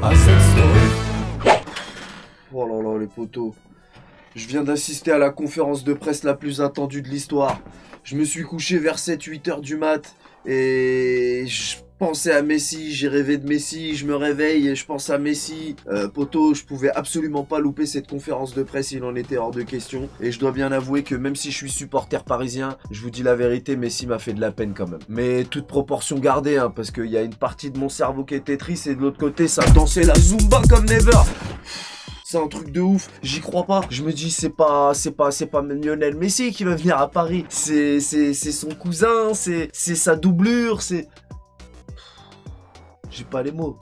à cette story. Oh là là, les potos. Je viens d'assister à la conférence de presse la plus attendue de l'histoire. Je me suis couché vers 7-8 heures du mat et je pensais à Messi, j'ai rêvé de Messi, je me réveille et je pense à Messi. Poto, je pouvais absolument pas louper cette conférence de presse, il en était hors de question. Et je dois bien avouer que même si je suis supporter parisien, je vous dis la vérité, Messi m'a fait de la peine quand même. Mais toute proportion gardée, hein, parce qu'il y a une partie de mon cerveau qui était triste et de l'autre côté, ça dansait la Zumba comme never. C'est un truc de ouf, j'y crois pas. Je me dis c'est pas Lionel Messi qui va venir à Paris. C'est son cousin, c'est sa doublure, c'est... J'ai pas les mots.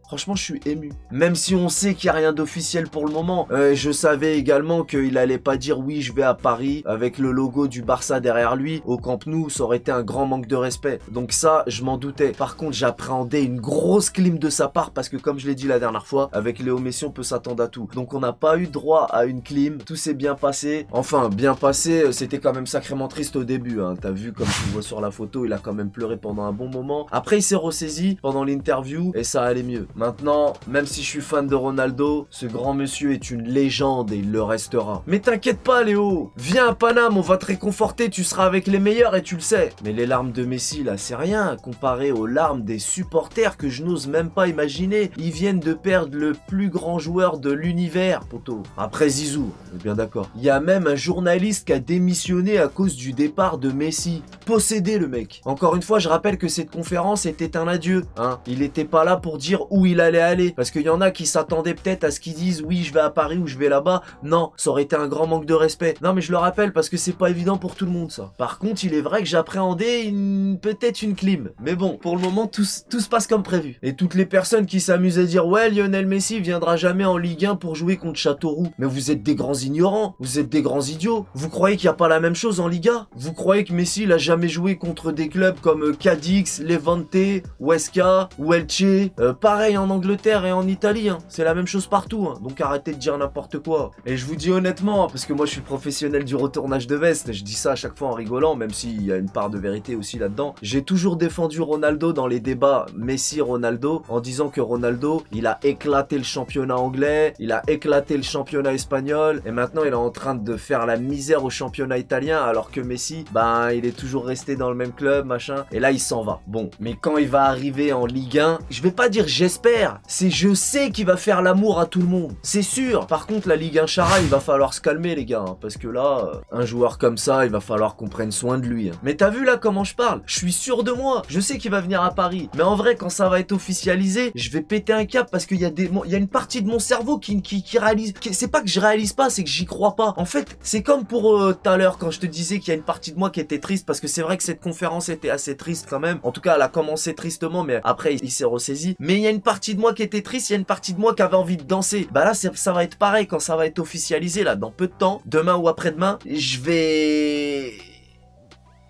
Franchement, je suis ému. Même si on sait qu'il n'y a rien d'officiel pour le moment. Je savais également qu'il allait pas dire oui, je vais à Paris avec le logo du Barça derrière lui. Au Camp Nou, ça aurait été un grand manque de respect. Donc ça, je m'en doutais. Par contre, j'appréhendais une grosse clim de sa part parce que comme je l'ai dit la dernière fois, avec Léo Messi, on peut s'attendre à tout. Donc on n'a pas eu droit à une clim. Tout s'est bien passé. Enfin, bien passé, c'était quand même sacrément triste au début. Hein. T'as vu, comme tu le vois sur la photo, il a quand même pleuré pendant un bon moment. Après, il s'est ressaisi pendant l'interview et ça allait mieux. Maintenant, même si je suis fan de Ronaldo, ce grand monsieur est une légende et il le restera. Mais t'inquiète pas Léo, viens à Paname, on va te réconforter, tu seras avec les meilleurs et tu le sais. Mais les larmes de Messi là, c'est rien comparé aux larmes des supporters que je n'ose même pas imaginer. Ils viennent de perdre le plus grand joueur de l'univers, poto. Après Zizou, on est bien d'accord. Il y a même un journaliste qui a démissionné à cause du départ de Messi. Possédé le mec. Encore une fois, je rappelle que cette conférence était un adieu. Hein. Il était pas là pour dire où il allait aller. Parce qu'il y en a qui s'attendaient peut-être à ce qu'ils disent oui, je vais à Paris ou je vais là-bas. Non, ça aurait été un grand manque de respect. Non, mais je le rappelle parce que c'est pas évident pour tout le monde ça. Par contre, il est vrai que j'appréhendais peut-être une clim. Mais bon, pour le moment, tout se passe comme prévu. Et toutes les personnes qui s'amusent à dire ouais, Lionel Messi viendra jamais en Ligue 1 pour jouer contre Châteauroux. Mais vous êtes des grands ignorants. Vous êtes des grands idiots. Vous croyez qu'il n'y a pas la même chose en Liga? Vous croyez que Messi il a jamais joué contre des clubs comme Cadix, Levante, Huesca ou Elche? Pareil en Angleterre et en Italie, hein. C'est la même chose partout, hein. Donc arrêtez de dire n'importe quoi. Et je vous dis honnêtement, parce que moi je suis professionnel du retournage de veste, je dis ça à chaque fois en rigolant, même s'il y a une part de vérité aussi là-dedans. J'ai toujours défendu Ronaldo dans les débats Messi-Ronaldo, en disant que Ronaldo, il a éclaté le championnat anglais, il a éclaté le championnat espagnol, et maintenant il est en train de faire la misère au championnat italien, alors que Messi, ben il est toujours resté dans le même club, machin, et là il s'en va. Bon, mais quand il va arriver en Ligue 1, je vais pas dire j'espère, c'est je sais qu'il va faire l'amour à tout le monde, c'est sûr. Par contre la Ligue 1 Chara, il va falloir se calmer les gars, hein, parce que là, un joueur comme ça, il va falloir qu'on prenne soin de lui. Hein. Mais t'as vu là comment je parle? Je suis sûr de moi, je sais qu'il va venir à Paris, mais en vrai quand ça va être officialisé, je vais péter un cap parce qu'il y a une partie de mon cerveau qui réalise, c'est pas que je réalise pas, c'est que j'y crois pas. En fait, c'est comme pour tout à l'heure quand je te disais qu'il y a une partie de moi qui était triste, parce que c'est vrai que cette conférence était assez triste quand même. En tout cas, elle a commencé tristement, mais après il s'est ressaisi. Mais il y a une partie de moi qui était triste, il y a une partie de moi qui avait envie de danser. Bah là, ça va être pareil quand ça va être officialisé là, dans peu de temps, demain ou après-demain, je vais...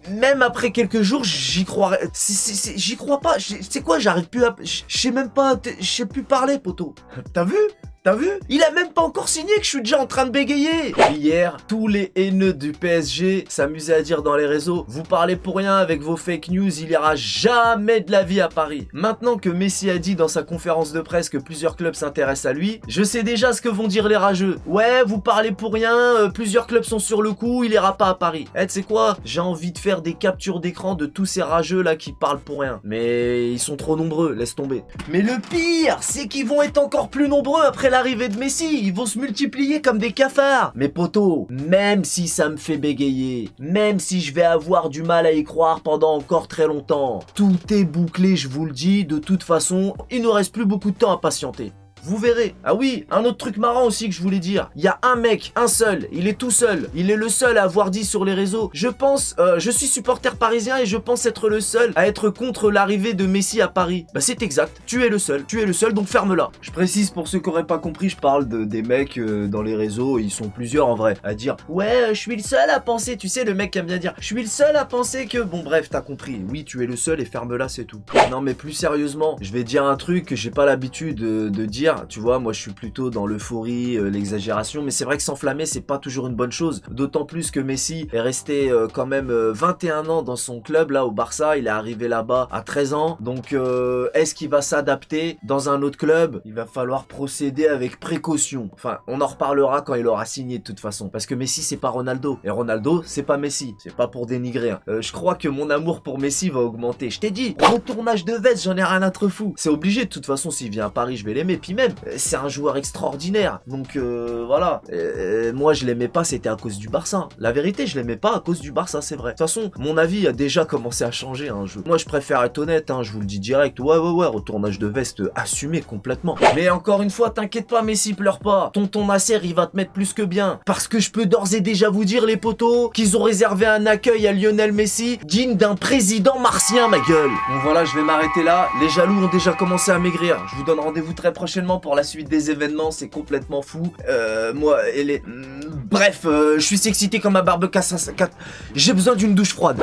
Même après quelques jours, j'y croirais. J'y crois pas. C'est quoi, j'arrive plus à... Je sais même pas... Je sais plus parler, poto. T'as vu? T'as vu? Il a même pas encore signé que je suis déjà en train de bégayer. Hier, tous les haineux du PSG s'amusaient à dire dans les réseaux: vous parlez pour rien avec vos fake news, il ira jamais de la vie à Paris. Maintenant que Messi a dit dans sa conférence de presse que plusieurs clubs s'intéressent à lui, je sais déjà ce que vont dire les rageux. Ouais, vous parlez pour rien, plusieurs clubs sont sur le coup, il ira pas à Paris. Eh, tu sais quoi? J'ai envie de faire des captures d'écran de tous ces rageux là qui parlent pour rien. Mais ils sont trop nombreux, laisse tomber. Mais le pire, c'est qu'ils vont être encore plus nombreux après l'arrivée de Messi, ils vont se multiplier comme des cafards. Mais poto, même si ça me fait bégayer, même si je vais avoir du mal à y croire pendant encore très longtemps, tout est bouclé, je vous le dis, de toute façon, il ne reste plus beaucoup de temps à patienter. Vous verrez. Ah oui, un autre truc marrant aussi que je voulais dire. Il y a un mec, un seul, il est tout seul. Il est le seul à avoir dit sur les réseaux: je pense, je suis supporter parisien et je pense être le seul à être contre l'arrivée de Messi à Paris. Bah c'est exact, tu es le seul, donc ferme-la. Je précise pour ceux qui n'auraient pas compris, je parle des mecs dans les réseaux, ils sont plusieurs en vrai, à dire: ouais, je suis le seul à penser, tu sais le mec qui aime bien dire: je suis le seul à penser que... Bon bref, t'as compris, oui tu es le seul et ferme-la, c'est tout. Non mais plus sérieusement, je vais dire un truc que j'ai pas l'habitude de dire dire, tu vois, moi je suis plutôt dans l'euphorie, l'exagération, mais c'est vrai que s'enflammer c'est pas toujours une bonne chose, d'autant plus que Messi est resté quand même 21 ans dans son club là au Barça, il est arrivé là-bas à 13 ans, donc est-ce qu'il va s'adapter dans un autre club? Il va falloir procéder avec précaution, enfin on en reparlera quand il aura signé de toute façon, parce que Messi c'est pas Ronaldo, et Ronaldo c'est pas Messi, c'est pas pour dénigrer, hein. Je crois que mon amour pour Messi va augmenter, je t'ai dit, retournage de veste, j'en ai rien à fou, c'est obligé de toute façon, s'il vient à Paris je vais l'aimer, puis même, c'est un joueur extraordinaire, donc voilà, moi je l'aimais pas, c'était à cause du Barça, la vérité je l'aimais pas à cause du Barça, c'est vrai, de toute façon, mon avis a déjà commencé à changer, hein. Moi je préfère être honnête, hein, je vous le dis direct, ouais, retournage de veste assumé complètement, mais encore une fois, t'inquiète pas Messi, pleure pas, tonton Nasser il va te mettre plus que bien, parce que je peux d'ores et déjà vous dire les potos, qu'ils ont réservé un accueil à Lionel Messi, digne d'un président martien, ma gueule. Bon voilà, je vais m'arrêter là, les jaloux ont déjà commencé à maigrir, je vous donne rendez-vous très prochainement pour la suite des événements, c'est complètement fou, moi, bref, je suis excité comme un barbecue, j'ai besoin d'une douche froide.